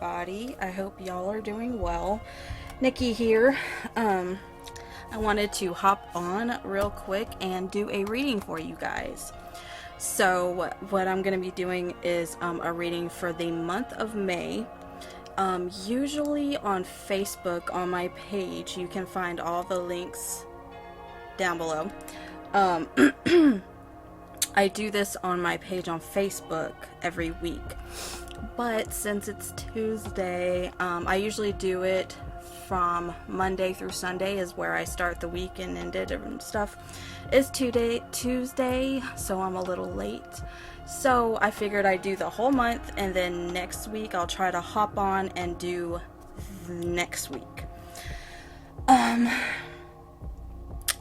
everybody. I hope y'all are doing well. Nikki here. I wanted to hop on real quick and do a reading for you guys. So what I'm going to be doing is a reading for the month of May. Usually on Facebook on my page, you can find all the links down below. I do this on my page on Facebook every week, but since it's Tuesday, I usually do it from Monday through Sunday is where I start the week and end it and stuff. It's Tuesday, so I'm a little late. So I figured I'd do the whole month, and then next week I'll try to hop on and do next week.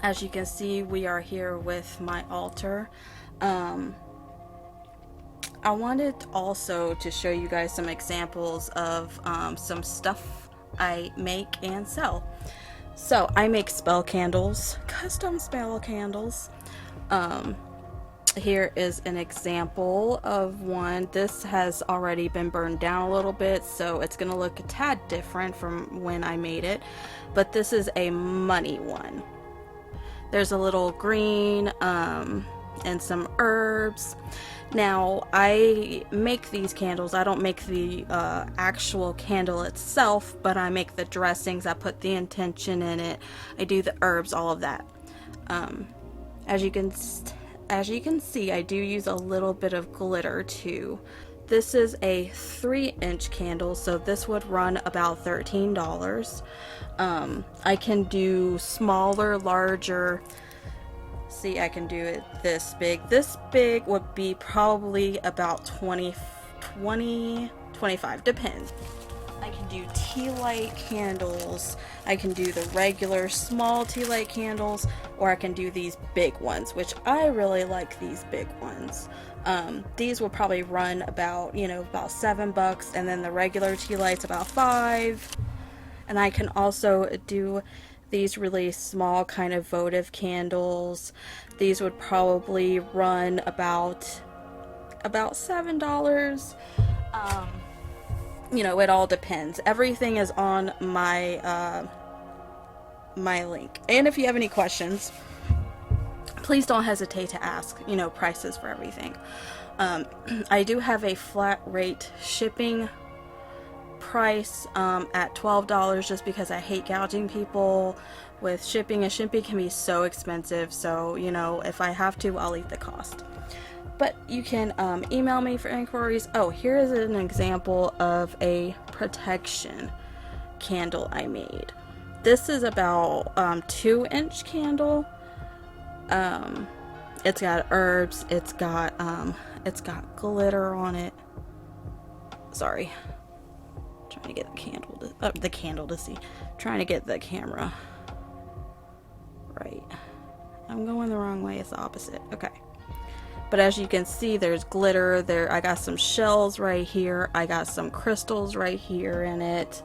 As you can see, we are here with my altar. I wanted also to show you guys some examples of some stuff I make and sell. So I make spell candles, custom spell candles. Here is an example of one. This has already been burned down a little bit, so it's gonna look a tad different from when I made it, but this is a money one. There's a little green and some herbs. Now I make these candles. I don't make the actual candle itself, but I make the dressings. I put the intention in it. I do the herbs, all of that. As you can see, I do use a little bit of glitter too. This is a 3-inch candle, so this would run about $13. I can do smaller, larger. See, I can do it this big. This big would be probably about 25, depends. I can do tea light candles. I can do the regular small tea light candles, or I can do these big ones, which I really like these big ones. These will probably run about, about $7, and then the regular tea lights about $5. And I can also do these really small kind of votive candles. These would probably run about $7. It all depends. Everything is on my my link. And if you have any questions, please don't hesitate to ask, prices for everything. I do have a flat rate shipping price at $12, just because I hate gouging people with shipping, and shipping can be so expensive. So if I have to, I'll eat the cost. But you can email me for inquiries. Oh, here is an example of a protection candle I made. This is about 2-inch candle. It's got herbs. It's got glitter on it. Sorry. Trying to get the candle to see. Trying to get the camera right. I'm going the wrong way. It's the opposite. Okay. But as you can see, there's glitter there. I got some shells right here. I got some crystals right here in it.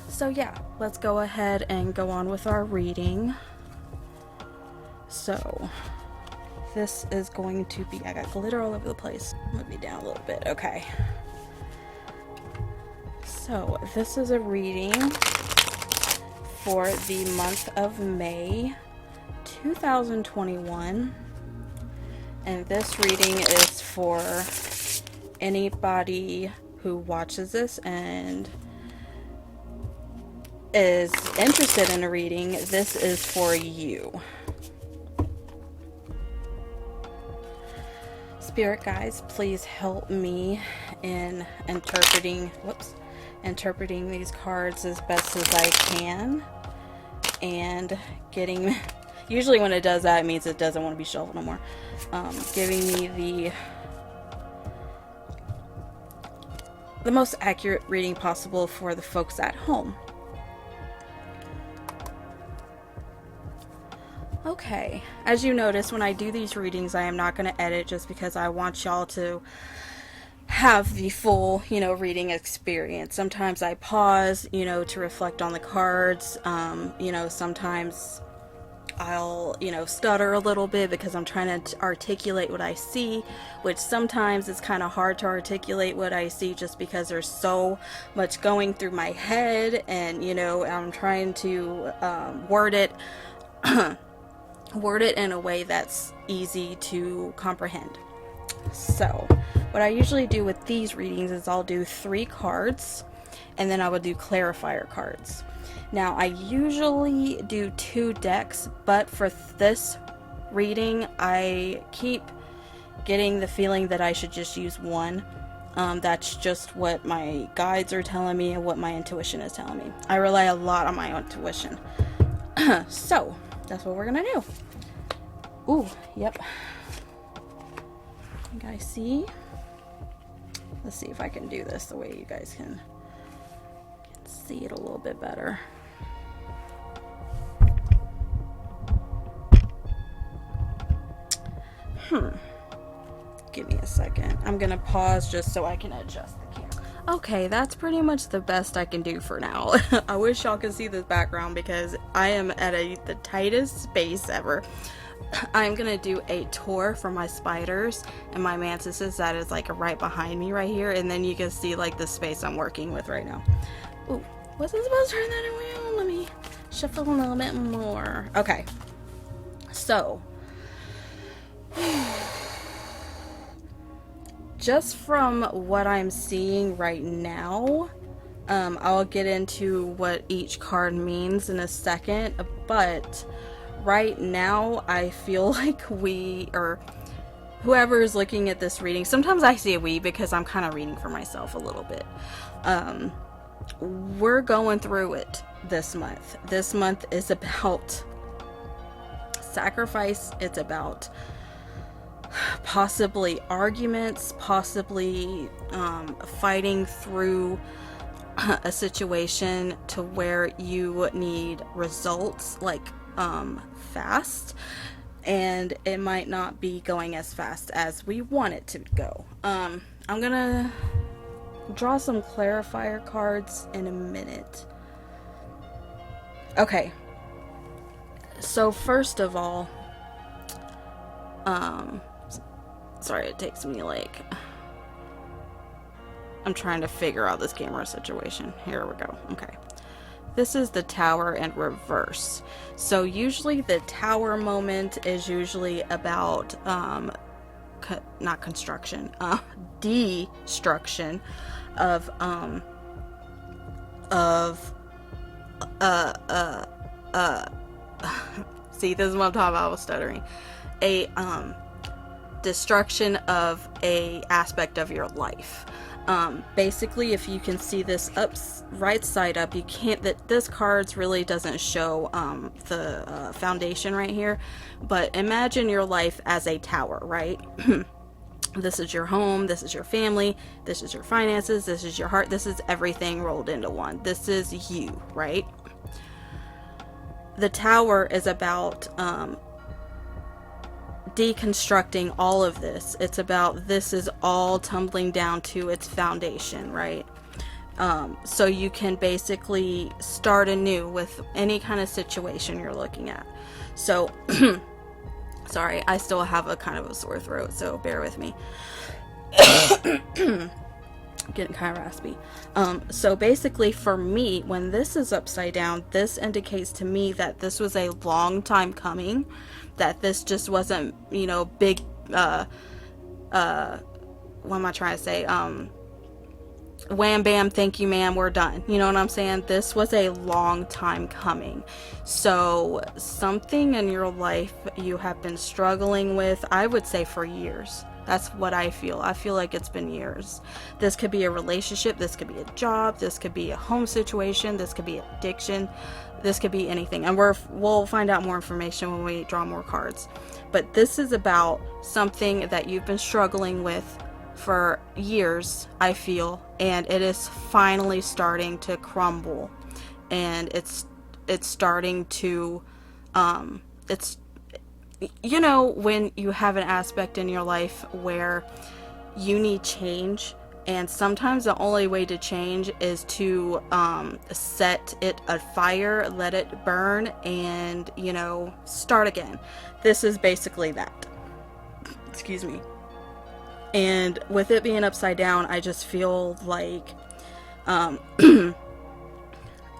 So yeah, let's go ahead and go on with our reading. So this is going to be, I got glitter all over the place. Let me down a little bit. Okay. So this is a reading for the month of May 2021. And this reading is for anybody who watches this and is interested in a reading. This is for you. Spirit guides, please help me in interpreting these cards as best as I can, and getting, usually when it does that, it means it doesn't want to be shuffled no more. Giving me the most accurate reading possible for the folks at home. Okay, as you notice, when I do these readings, I am not going to edit, just because I want y'all to have the full, reading experience. Sometimes I pause, to reflect on the cards. Sometimes I'll, you know, stutter a little bit because I'm trying to articulate what I see, which sometimes it's kind of hard to articulate what I see just because there's so much going through my head, and, you know, I'm trying to word it in a way that's easy to comprehend. So, what I usually do with these readings is I'll do 3 cards, and then I would do clarifier cards. Now, I usually do 2 decks, but for this reading, I keep getting the feeling that I should just use 1. That's just what my guides are telling me and what my intuition is telling me. I rely a lot on my intuition. So, that's what we're gonna do. Ooh, yep. You guys see? Let's see if I can do this the way you guys can see it a little bit better. Give me a second. I'm gonna pause just so I can adjust the camera. Okay, that's pretty much the best I can do for now. I wish y'all could see this background because I am at the tightest space ever. I'm gonna do a tour for my spiders and my mantises that is like right behind me right here, and then you can see like the space I'm working with right now. Ooh, was I supposed to turn that around? Let me shuffle a little bit more. Okay, so just from what I'm seeing right now, I'll get into what each card means in a second, but right now I feel like we, or whoever is looking at this reading, sometimes I say we because I'm kind of reading for myself a little bit. We're going through it this month. This month is about sacrifice. It's about possibly arguments, possibly fighting through a situation to where you need results like fast, and it might not be going as fast as we want it to go. I'm gonna draw some clarifier cards in a minute. Okay, so first of all, sorry, it takes me like, I'm trying to figure out this camera situation. Here we go. Okay. This is the Tower in reverse. So usually the Tower moment is usually about, not construction, destruction of, see, this is what I'm talking about with stuttering. A, destruction of a aspect of your life. Basically, if you can see this right side up, you can't, this cards really doesn't show the foundation right here, but imagine your life as a tower, right? This is your home, this is your family, this is your finances, this is your heart, this is everything rolled into one. This is you, right? The tower is about deconstructing all of this. It's about this is all tumbling down to its foundation, right? So you can basically start anew with any kind of situation you're looking at. So sorry, I still have a kind of a sore throat, so bear with me. Getting kind of raspy. So basically for me, when this is upside down, this indicates to me that this was a long time coming, that this just wasn't, you know, big, what am I trying to say? Wham bam, thank you ma'am, we're done. You know what I'm saying? This was a long time coming. So something in your life you have been struggling with, I would say for years. That's what I feel. I feel like it's been years. This could be a relationship, this could be a job, this could be a home situation, this could be addiction, this could be anything. And we'll find out more information when we draw more cards. But this is about something that you've been struggling with for years, I feel, and it is finally starting to crumble. And it's starting to it's, you know, when you have an aspect in your life where you need change, And sometimes the only way to change is to set it afire, let it burn, and, you know, start again. This is basically that. Excuse me. And with it being upside down, I just feel like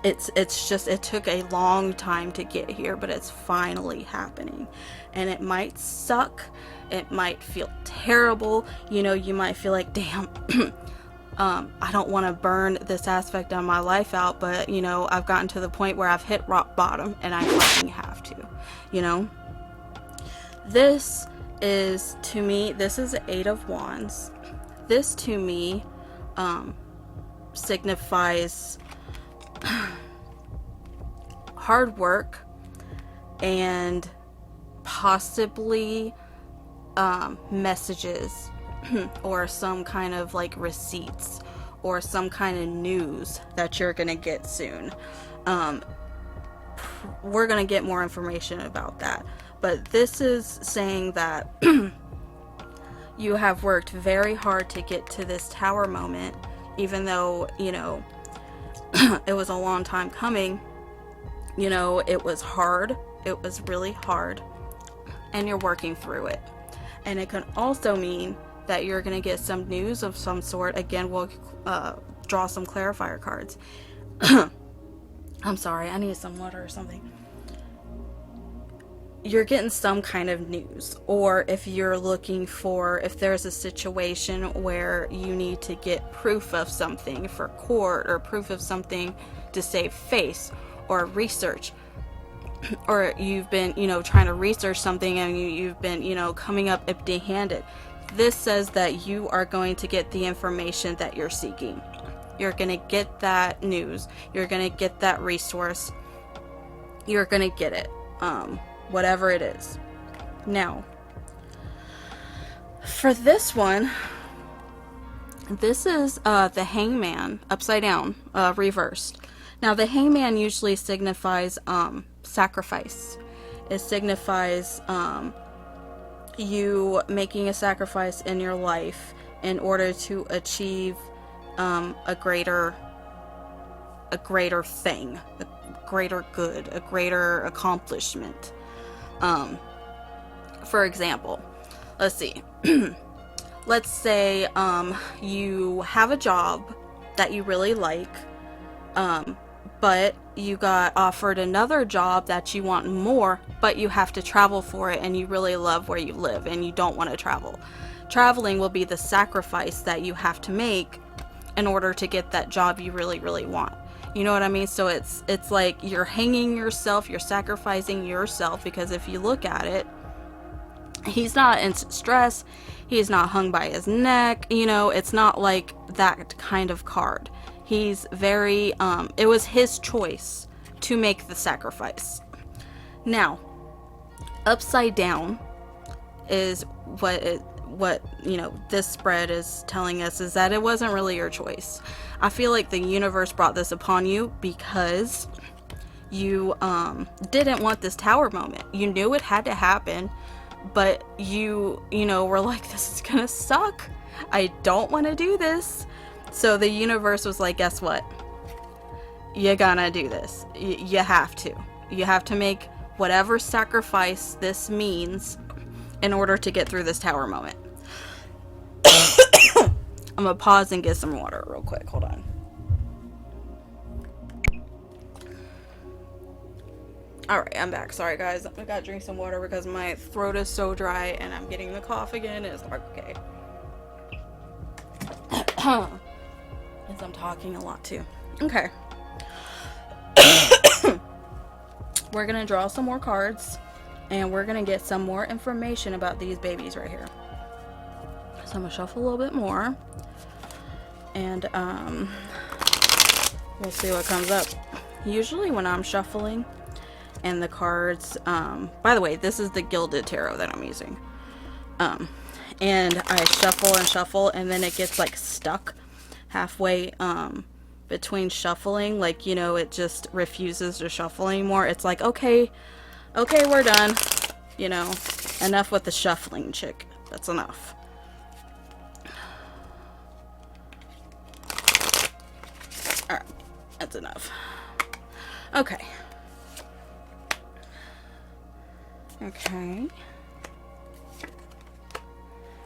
it's just, it took a long time to get here, but it's finally happening. And it might suck, it might feel terrible, you know, you might feel like, damn, I don't want to burn this aspect of my life out, but, you know, I've gotten to the point where I've hit rock bottom and I fucking have to, you know. This is, to me, this is the Eight of Wands. This, to me, signifies hard work and possibly messages or some kind of like receipts or some kind of news that you're gonna get soon. We're gonna get more information about that, but this is saying that you have worked very hard to get to this tower moment, even though, you know, it was a long time coming. You know, it was hard. It was really hard. And you're working through it. And it can also mean that you're going to get some news of some sort. Again, we'll draw some clarifier cards. I'm sorry, I need some water or something. You're getting some kind of news. Or if you're looking for, if there's a situation where you need to get proof of something for court, or proof of something to save face, or research, or you've been, you know, trying to research something and you've been, you know, coming up empty-handed. This says that you are going to get the information that you're seeking. You're going to get that news. You're going to get that resource. You're going to get it. Whatever it is. Now, for this one, this is the Hangman upside down, reversed. Now, the Hangman usually signifies sacrifice. It signifies you making a sacrifice in your life in order to achieve a greater thing, a greater good, a greater accomplishment. For example, let's see. Let's say you have a job that you really like, but you got offered another job that you want more, but you have to travel for it, and you really love where you live and you don't want to travel. Traveling will be the sacrifice that you have to make in order to get that job you really, really want. You know what I mean? So it's like you're hanging yourself, you're sacrificing yourself, because if you look at it, he's not in stress, he's not hung by his neck, you know, it's not like that kind of card. He's very, it was his choice to make the sacrifice. Now, upside down is what you know, this spread is telling us, is that it wasn't really your choice. I feel like the universe brought this upon you because you didn't want this tower moment. You knew it had to happen, but you know, were like, this is gonna suck. I don't want to do this. So the universe was like, guess what? You're gonna do this. You have to. You have to make whatever sacrifice this means in order to get through this tower moment. I'm gonna pause and get some water real quick. Hold on. Alright, I'm back. Sorry guys, I gotta drink some water because my throat is so dry and I'm getting the cough again. It's like, okay. As I'm talking a lot too. Okay. We're gonna draw some more cards and we're gonna get some more information about these babies right here. So I'm gonna shuffle a little bit more and we'll see what comes up. Usually when I'm shuffling and the cards, by the way, this is the Gilded Tarot that I'm using, and I shuffle and shuffle and then it gets like stuck halfway between shuffling, like, you know, it just refuses to shuffle anymore. It's like, okay, we're done, you know, enough with the shuffling, chick. That's enough. That's enough. Okay. Okay.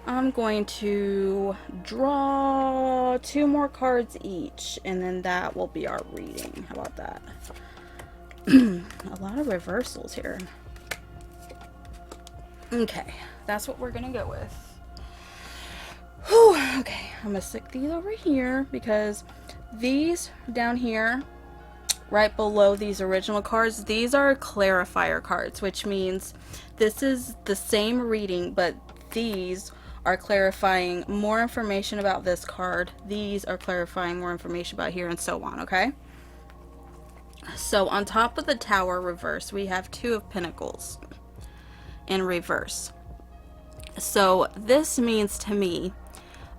I'm going to draw 2 more cards each, and then that will be our reading. How about that? A lot of reversals here. Okay, that's what we're gonna go with. Whew, okay, I'm gonna stick these over here because these down here, right below these original cards, these are clarifier cards, which means this is the same reading, but these are clarifying more information about this card. These are clarifying more information about here, and so on, okay? So on top of the Tower reverse, we have 2 of Pentacles in reverse. So this means to me,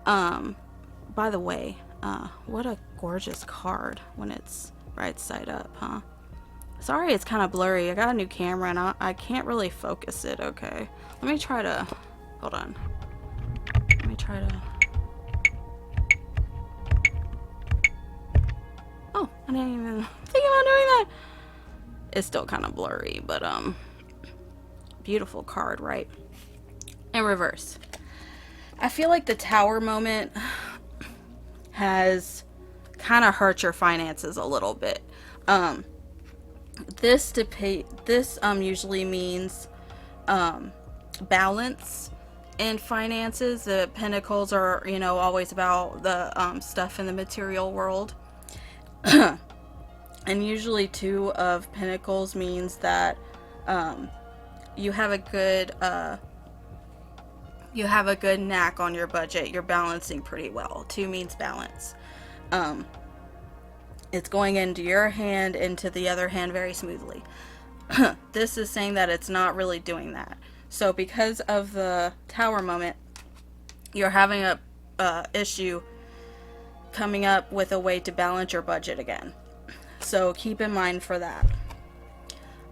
by the way, what a gorgeous card when it's right side up, huh? Sorry, it's kind of blurry. I got a new camera and I can't really focus it. Okay, let me try to, hold on. Let me try to, oh, I didn't even think about doing that. It's still kind of blurry, but beautiful card, right? In reverse. I feel like the Tower moment has kind of hurt your finances a little bit. This usually means balance in finances. The Pentacles are, you know, always about the stuff in the material world. And usually 2 of Pentacles means that you have a good knack on your budget. You're balancing pretty well. 2 means balance. It's going into your hand, into the other hand very smoothly. This is saying that it's not really doing that. So because of the Tower moment, you're having a issue coming up with a way to balance your budget again. So keep in mind for that.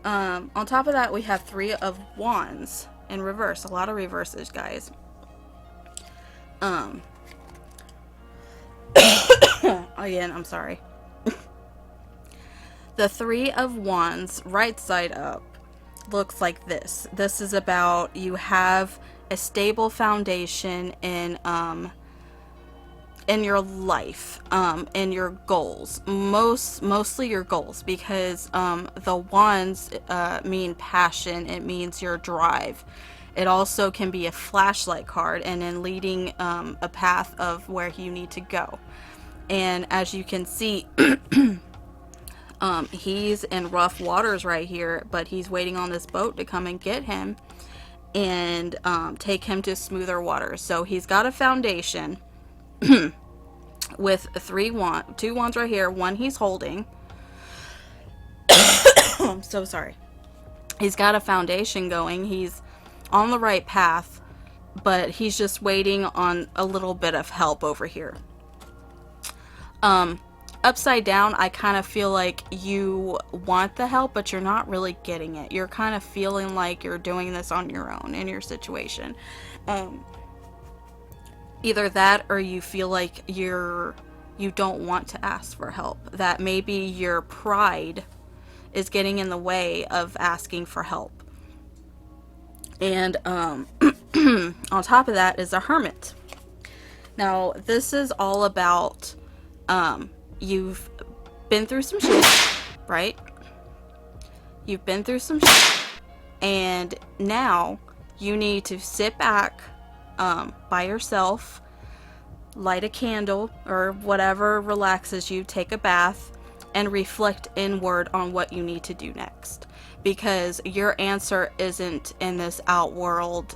On top of that, we have 3 of Wands in reverse. A lot of reverses, guys. Again, I'm sorry. The 3 of Wands, right side up, looks like this. This is about you have a stable foundation in your life, in your goals. Mostly your goals, because the Wands mean passion. It means your drive. It also can be a flashlight card, and in leading a path of where you need to go. And as you can see, he's in rough waters right here, but he's waiting on this boat to come and get him and take him to smoother waters. So he's got a foundation with 2 wands right here. 1 he's holding. I'm so sorry. He's got a foundation going. He's on the right path, but he's just waiting on a little bit of help over here. Upside down, I kind of feel like you want the help, but you're not really getting it. You're kind of feeling like you're doing this on your own in your situation. Either that, or you feel like you don't want to ask for help. That maybe your pride is getting in the way of asking for help. And on top of that is a Hermit. Now, this is all about you've been through some shit, right? You've been through some shit, and now you need to sit back by yourself, light a candle or whatever relaxes you, take a bath, and reflect inward on what you need to do next. Because your answer isn't in this outward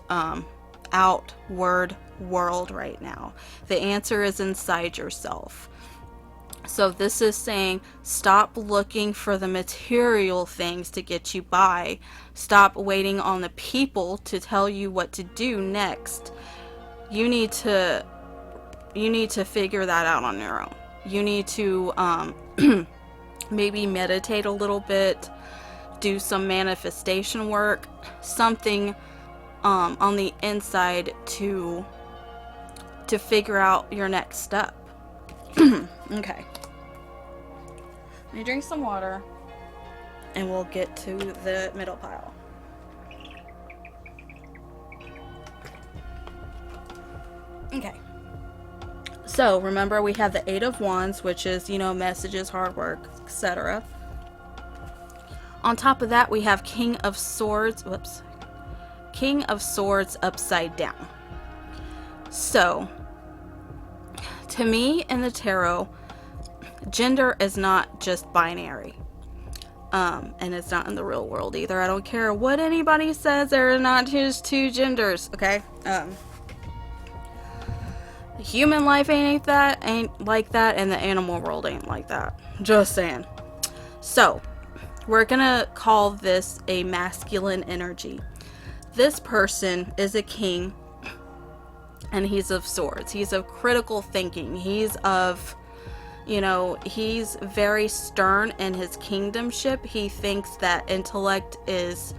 world right now. The answer is inside yourself. So this is saying, stop looking for the material things to get you by. Stop waiting on the people to tell you what to do next. You need to figure that out on your own. You need to maybe meditate a little bit, do some manifestation work, something on the inside to figure out your next step. Okay. Let me drink some water, and we'll get to the middle pile. Okay. So remember, we have the Eight of Wands, which is, messages, hard work, etc. On top of that, we have King of Swords. Whoops. King of Swords upside down. So, to me in the tarot, gender is not just binary. And it's not in the real world either. I don't care what anybody says, there are not just two genders, okay? Human life ain't like that, and the animal world ain't like that. Just saying. So, we're gonna call this a masculine energy. This person is a king, and he's of swords. He's of critical thinking. He's of, he's very stern in his kingdomship. He thinks that intellect is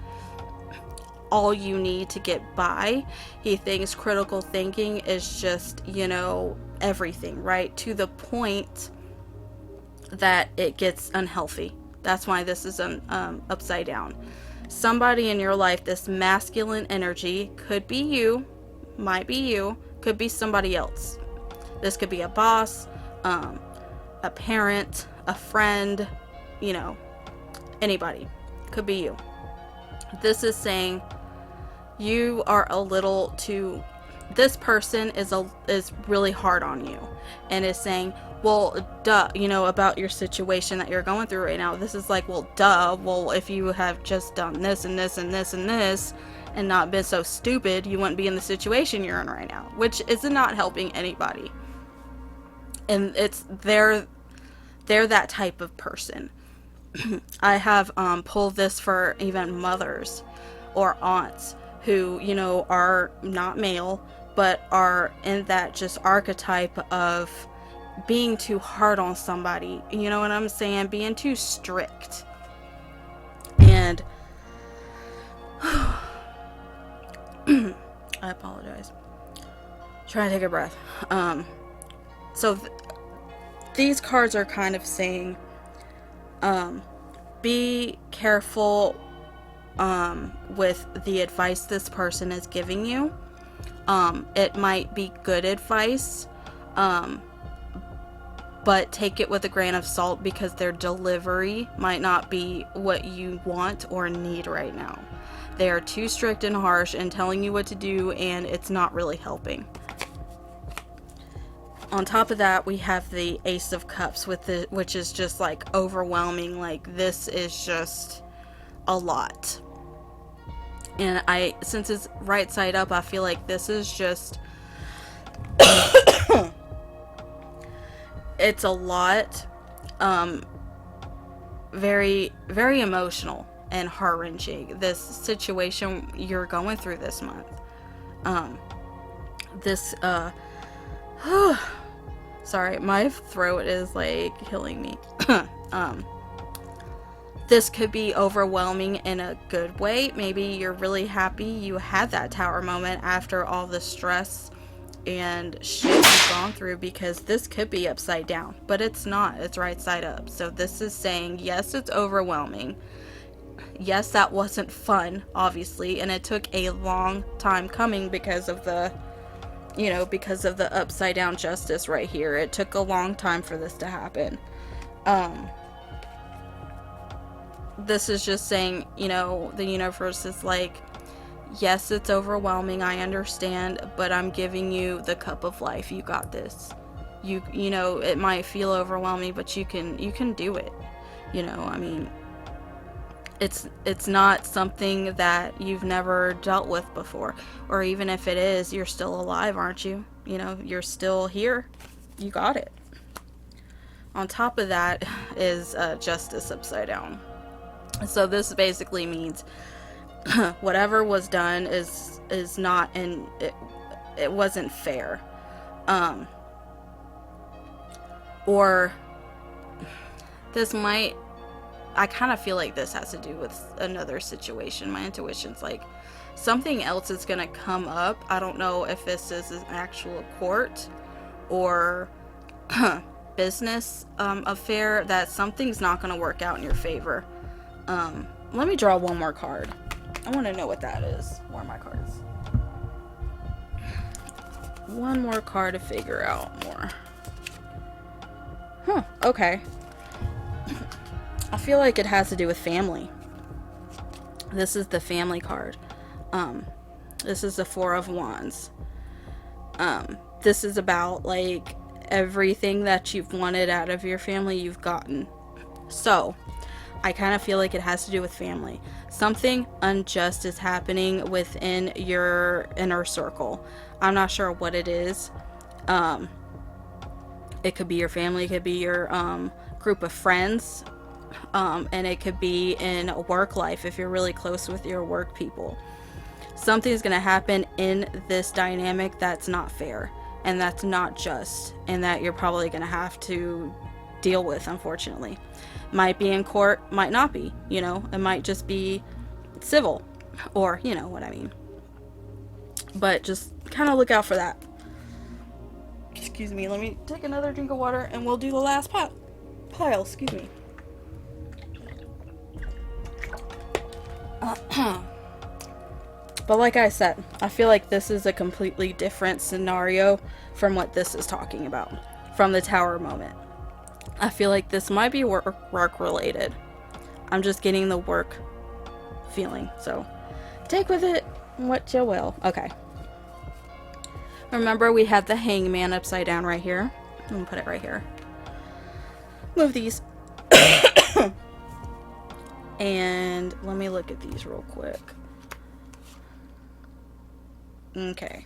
all you need to get by. He thinks critical thinking is just, everything, right? To the point that it gets unhealthy. That's why this is upside down. Somebody in your life, this masculine energy, could be you, might be you, could be somebody else. This could be a boss, a parent, a friend, anybody. Could be you. This is saying you are a little too, this person is really hard on you, and is saying, well, duh, about your situation that you're going through right now. This is like, well, duh, well, if you have just done this and this and this and this and not been so stupid, you wouldn't be in the situation you're in right now, which is not helping anybody. And they're that type of person. I have pulled this for even mothers or aunts who, are not male, but are in that just archetype of being too hard on somebody. You know what I'm saying? Being too strict. And I apologize. Try to take a breath. So these cards are kind of saying, be careful with the advice this person is giving you. It might be good advice, but take it with a grain of salt, because their delivery might not be what you want or need right now. They are too strict and harsh and telling you what to do, and it's not really helping. On top of that, we have the Ace of Cups, which is just like overwhelming. Like, this is just a lot. And since it's right side up, I feel like this is just it's a lot, very, very emotional and heart-wrenching, this situation you're going through this month. Sorry, my throat is like killing me. This could be overwhelming in a good way. Maybe you're really happy you had that tower moment after all the stress and shit you've gone through, because this could be upside down, but it's not. It's right side up. So this is saying, yes, it's overwhelming. Yes, that wasn't fun, obviously, and it took a long time coming because of the upside down justice right here. It took a long time for this to happen. This is just saying, the universe is like, yes, it's overwhelming, I understand, but I'm giving you the cup of life. You got this. It might feel overwhelming, but you can do it. I mean, it's not something that you've never dealt with before, or even if it is, you're still alive, aren't you? You're still here. You got it. On top of that is justice upside down. So this basically means whatever was done is not, and it wasn't fair. Or this might, I kind of feel like this has to do with another situation. My intuition's like something else is gonna come up. I don't know if this is an actual court or business affair, that something's not going to work out in your favor. Let me draw one more card. I want to know what that is. Where are my cards? One more card to figure out more. Huh, okay. I feel like it has to do with family. This is the family card. This is the Four of Wands. This is about, like, everything that you've wanted out of your family, you've gotten. So, I kind of feel like it has to do with family. Something unjust is happening within your inner circle. I'm not sure what it is. It could be your family, it could be your group of friends, and it could be in work life if you're really close with your work people. Something's going to happen in this dynamic that's not fair, and that's not just, and that you're probably going to have to deal with, unfortunately. Might be in court, might not be, you know, it might just be civil, or you know what I mean. But just kind of look out for that. Excuse me, let me take another drink of water and we'll do the last pile, excuse me. But like I said, I feel like this is a completely different scenario from what this is talking about, from the Tower moment. I feel like this might be work related. I'm just getting the work feeling, so take with it what you will. Okay. Remember, we have the Hangman upside down right here. I'm gonna put it right here. Move these. And let me look at these real quick. Okay.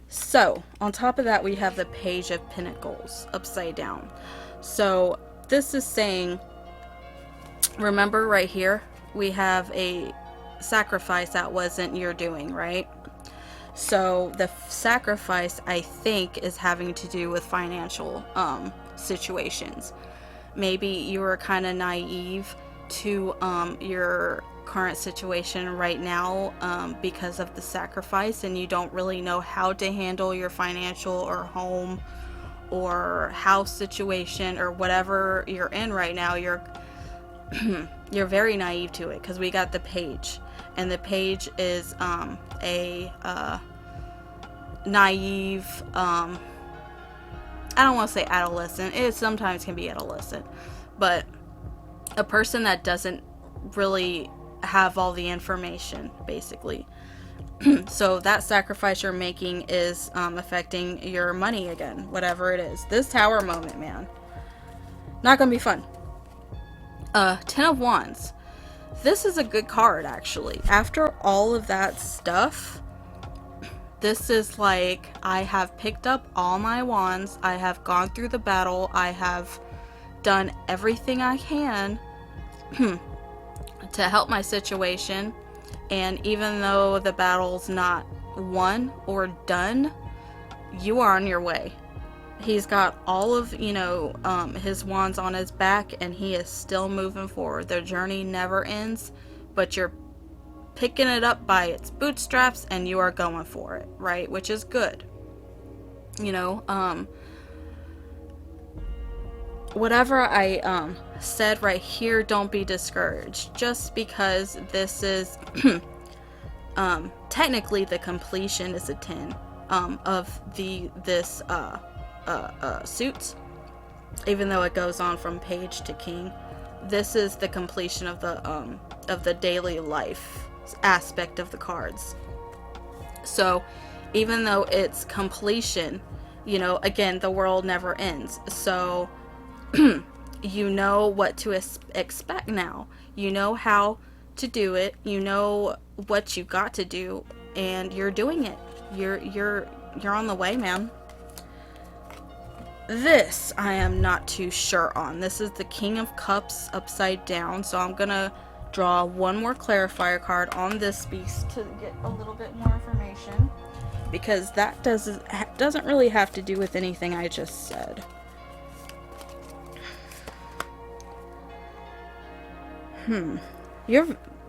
So, on top of that, we have the Page of Pentacles upside down. So, this is saying, remember right here, we have a sacrifice that wasn't your doing, right? So, the sacrifice, I think, is having to do with financial situations. Maybe you were kind of naive to your current situation right now because of the sacrifice, and you don't really know how to handle your financial or home or house situation or whatever you're in right now. You're you're very naive to it, because we got the Page, and the Page is a naive, I don't want to say adolescent, it sometimes can be adolescent, but a person that doesn't really have all the information, basically. So that sacrifice you're making is affecting your money again, whatever it is. This Tower moment, man, not gonna be fun. Ten of Wands. This is a good card, actually. After all of that stuff, this is like, I have picked up all my wands, I have gone through the battle, I have done everything I can to help my situation, and even though the battle's not won or done, you are on your way. He's got all of, you know, his wands on his back, and he is still moving forward. Their journey never ends, but you're picking it up by its bootstraps and you are going for it, right? Which is good. You know, whatever I said right here, don't be discouraged. Just because this is technically the completion is a 10 of this suits, even though it goes on from Page to King. This is the completion of the daily life aspect of the cards. So even though it's completion, you know, again, the world never ends. So you know what to expect now. You know how to do it. You know what you got to do, and you're doing it. You're on the way, man. This I am not too sure on. This is the King of Cups upside down, so I'm gonna draw one more clarifier card on this piece to get a little bit more information, because that doesn't really have to do with anything I just said.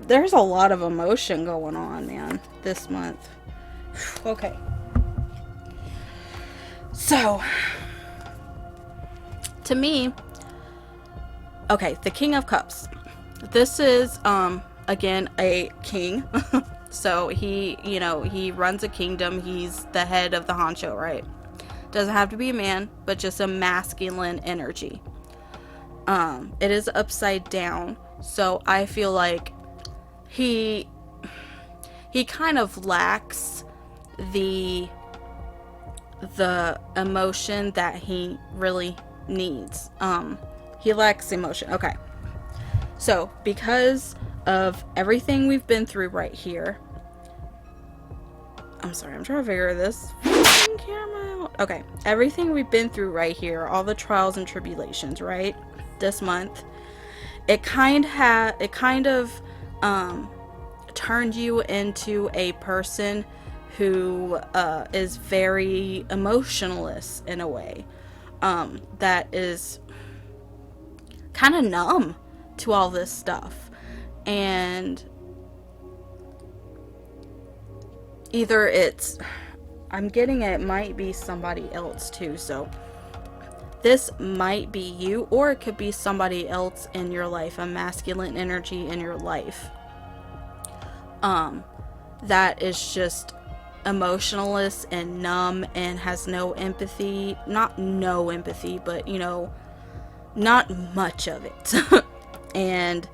There's a lot of emotion going on, man, this month. Okay. So, To me, okay, the King of Cups. This is, again, a king. So he runs a kingdom. He's the head of the honcho, right? Doesn't have to be a man, but just a masculine energy. It is upside down. So I feel like he kind of lacks the emotion that he really needs. He lacks emotion. Okay. So, because of everything we've been through right here. I'm sorry, I'm trying to figure this camera out. Okay. Everything we've been through right here, all the trials and tribulations, right? This month. It kind of turned you into a person who is very emotionless in a way, that is kind of numb to all this stuff. And either I'm getting it might be somebody else too, so this might be you, or it could be somebody else in your life, a masculine energy in your life, that is just emotionless and numb and has no empathy. Not no empathy, but not much of it. And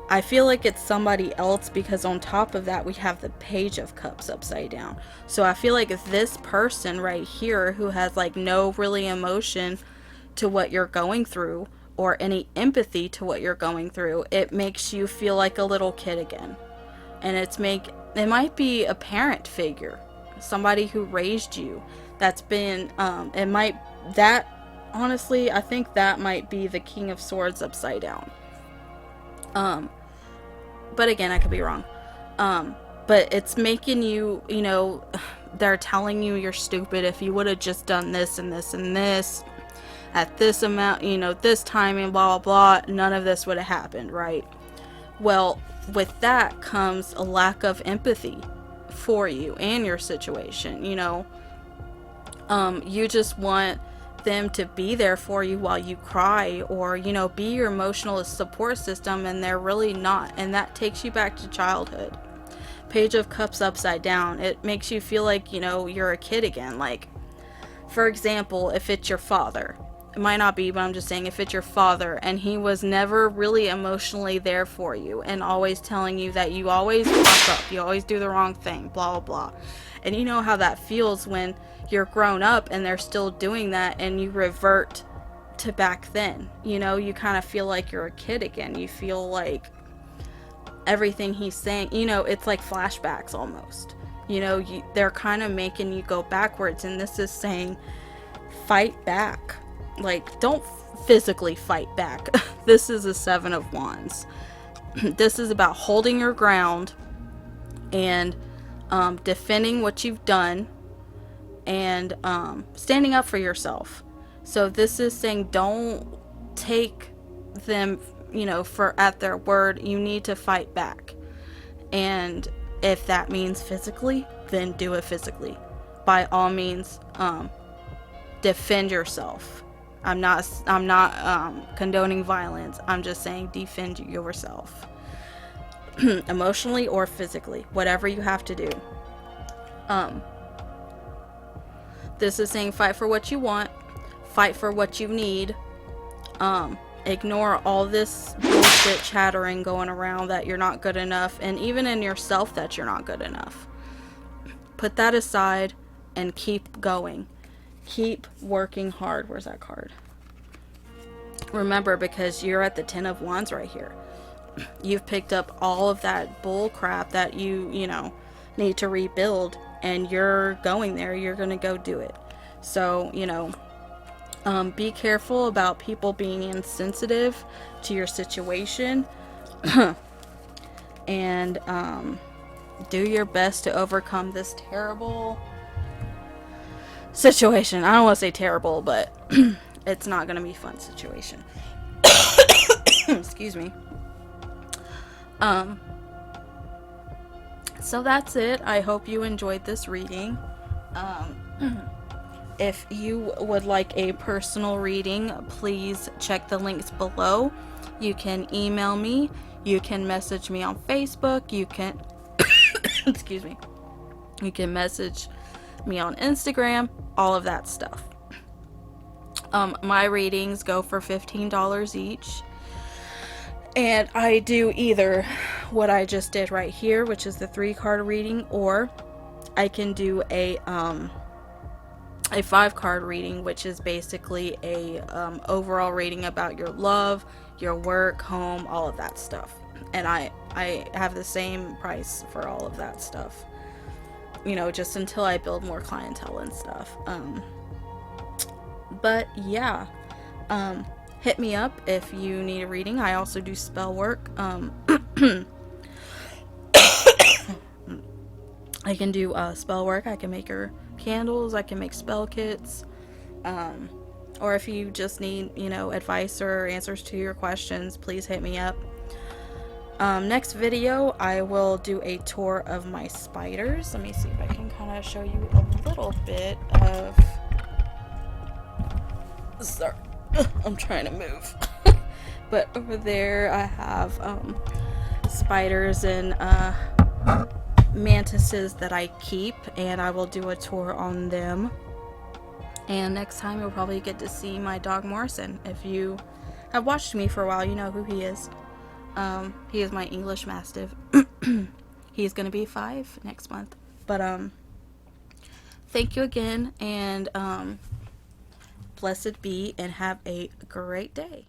I feel like it's somebody else, because on top of that we have the Page of Cups upside down. So I feel like this person right here, who has like no really emotion to what you're going through or any empathy to what you're going through, it makes you feel like a little kid again. And it might be a parent figure, somebody who raised you, that's been honestly, I think that might be the King of Swords upside down. But again, I could be wrong. But it's making you, they're telling you you're stupid if you would have just done this and this and this at this amount, this timing, blah, blah, blah, none of this would have happened, right? Well, with that comes a lack of empathy for you and your situation, you just want them to be there for you while you cry, or be your emotional support system, and they're really not. And that takes you back to childhood. Page of Cups upside down, it makes you feel like you're a kid again. Like, for example, if it's your father, it might not be, but I'm just saying, if it's your father and he was never really emotionally there for you and always telling you that you always fuck up, you always do the wrong thing, blah blah blah, and you know how that feels when you're grown up and they're still doing that, and you revert to back then. You kind of feel like you're a kid again. You feel like everything he's saying, it's like flashbacks almost. They're kind of making you go backwards, and this is saying fight back. Like, don't physically fight back. This is a Seven of Wands. This is about holding your ground and defending what you've done, and standing up for yourself. So this is saying, don't take them for at their word. You need to fight back, and if that means physically, then do it physically. By all means, defend yourself. I'm not condoning violence. I'm just saying defend yourself. Emotionally or physically, whatever you have to do. This is saying fight for what you want, fight for what you need. Ignore all this bullshit chattering going around that you're not good enough, and even in yourself that you're not good enough. Put that aside and keep going. Keep working hard. Where's that card? Remember, because you're at the Ten of Wands right here. You've picked up all of that bull crap that you need to rebuild, and you're going there. You're going to go do it. So, be careful about people being insensitive to your situation. And do your best to overcome this terrible situation. I don't want to say terrible, but it's not going to be a fun situation. Excuse me. So that's it. I hope you enjoyed this reading. If you would like a personal reading, please check the links below. You can email me, you can message me on Facebook, you can excuse me, you can message me on Instagram, all of that stuff. My readings go for $15 each, and I do either what I just did right here, which is the 3-card reading, or I can do a 5-card reading, which is basically a overall reading about your love, your work, home, all of that stuff. And I have the same price for all of that stuff, you know, just until I build more clientele and stuff. But yeah, hit me up if you need a reading. I also do spell work. I can do spell work. I can make your candles. I can make spell kits. Or if you just need, you know, advice or answers to your questions, please hit me up. Next video, I will do a tour of my spiders. Let me see if I can kind of show you a little bit of... Sorry, I'm trying to move. But over there, I have spiders and mantises that I keep, and I will do a tour on them. And next time you'll probably get to see my dog Morrison. If you have watched me for a while, you know who he is. He is my English Mastiff. He's gonna be 5 next month. But thank you again, and blessed be, and have a great day.